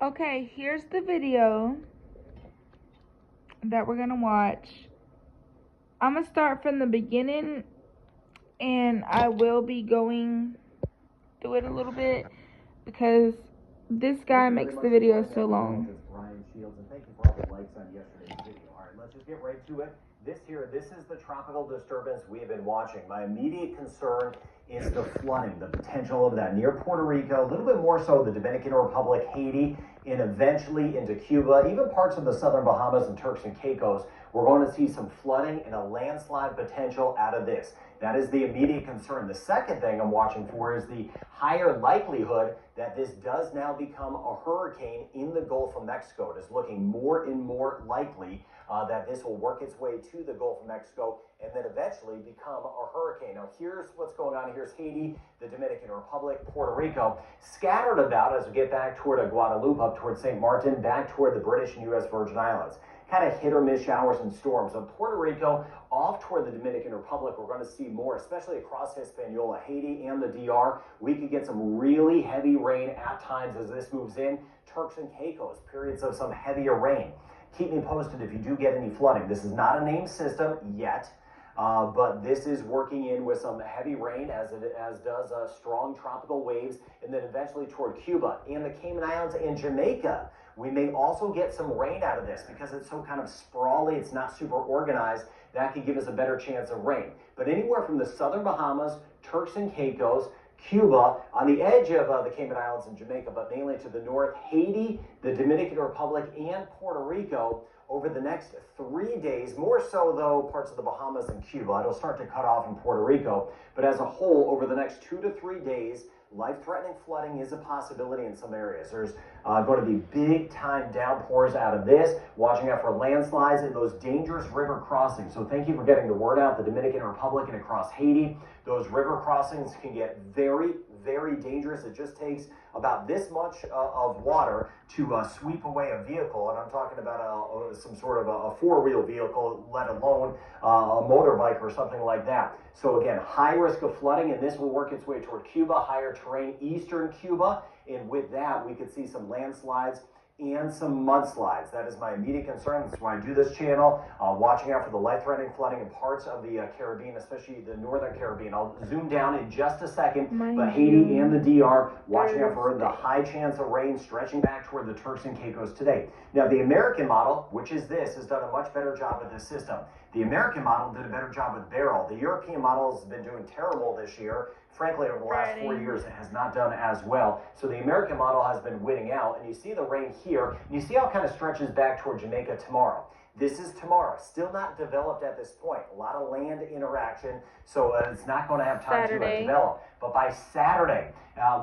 Okay, here's the video that we're gonna watch. I'm gonna start from the beginning, and I will be going through it a little bit because this guy makes the video so long. Brian Shields, and thank you for all the likes on yesterday's video. All right, let's just get right to it. This is the tropical disturbance we have been watching. My immediate concern is the flooding, the potential of that near Puerto Rico, a little bit more so the Dominican Republic, Haiti, and eventually into Cuba, even parts of the southern Bahamas and Turks and Caicos. We're going to see some flooding and a landslide potential out of this. That is the immediate concern. The second thing I'm watching for is the higher likelihood that this does now become a hurricane in the Gulf of Mexico. It is looking more and more likely that this will work its way to the Gulf of Mexico and then eventually become a hurricane. Now, here's what's going on. Here's Haiti, the Dominican Republic, Puerto Rico, scattered about as we get back toward Guadalupe, up toward St. Martin, back toward the British and U.S. Virgin Islands. Kind of hit or miss showers and storms. So Puerto Rico, off toward the Dominican Republic, we're going to see more, especially across Hispaniola, Haiti, and the DR. We could get some really heavy rain at times as this moves in. Turks and Caicos, periods of some heavier rain. Keep me posted if you do get any flooding. This is not a named system yet, but this is working in with some heavy rain as does strong tropical waves, and then eventually toward Cuba and the Cayman Islands and Jamaica. We may also get some rain out of this because it's so kind of sprawly, it's not super organized. That could give us a better chance of rain. But anywhere from the southern Bahamas, Turks and Caicos, Cuba, on the edge of the Cayman Islands and Jamaica, but mainly to the north, Haiti, the Dominican Republic, and Puerto Rico over the next 3 days, more so though parts of the Bahamas and Cuba. It'll start to cut off in Puerto Rico, but as a whole, over the next 2 to 3 days, life-threatening flooding is a possibility in some areas. There's going to be big-time downpours out of this, watching out for landslides and those dangerous river crossings. So thank you for getting the word out, the Dominican Republic and across Haiti. Those river crossings can get very, very dangerous. It just takes about this much of water to sweep away a vehicle, and I'm talking about some sort of a four-wheel vehicle, let alone a motorbike or something like that. So again, high risk of flooding, and this will work its way toward Cuba, higher terrain, eastern Cuba, and with that, we could see some landslides and some mudslides. That is my immediate concern. That's why I do this channel, watching out for the life-threatening flooding in parts of the Caribbean, especially the northern Caribbean. I'll zoom down in just a second, but Haiti and the DR, watching out for the high chance of rain stretching back toward the Turks and Caicos today. Now, the American model, which is this, has done a much better job with this system. The American model did a better job with Beryl. The European model has been doing terrible this year. Frankly, over the last 4 years, it has not done as well. So the American model has been winning out, and you see the rain here. And you see how it kind of stretches back toward Jamaica tomorrow. This is tomorrow, still not developed at this point. A lot of land interaction, so it's not going to have time to develop. But by Saturday,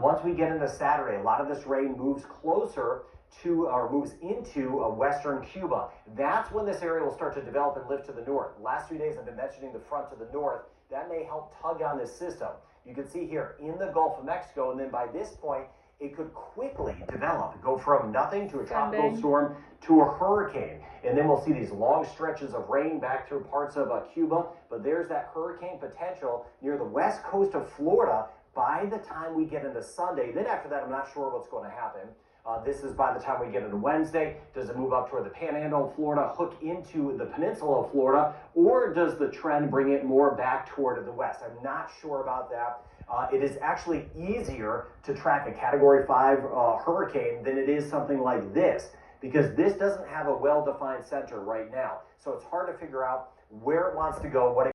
once we get into Saturday, a lot of this rain moves closer to, or moves into western Cuba. That's when this area will start to develop and lift to the north. The last 3 days I've been mentioning the front to the north. That may help tug on this system. You can see here in the Gulf of Mexico, and then by this point, it could quickly develop, go from nothing to a tropical storm to a hurricane. And then we'll see these long stretches of rain back through parts of Cuba. But there's that hurricane potential near the west coast of Florida by the time we get into Sunday. Then after that, I'm not sure what's going to happen. This is by the time we get into Wednesday. Does it move up toward the Panhandle of Florida, hook into the peninsula of Florida, or does the trend bring it more back toward the west? I'm not sure about that. It is actually easier to track a Category 5 hurricane than it is something like this, because this doesn't have a well-defined center right now. So it's hard to figure out where it wants to go, what it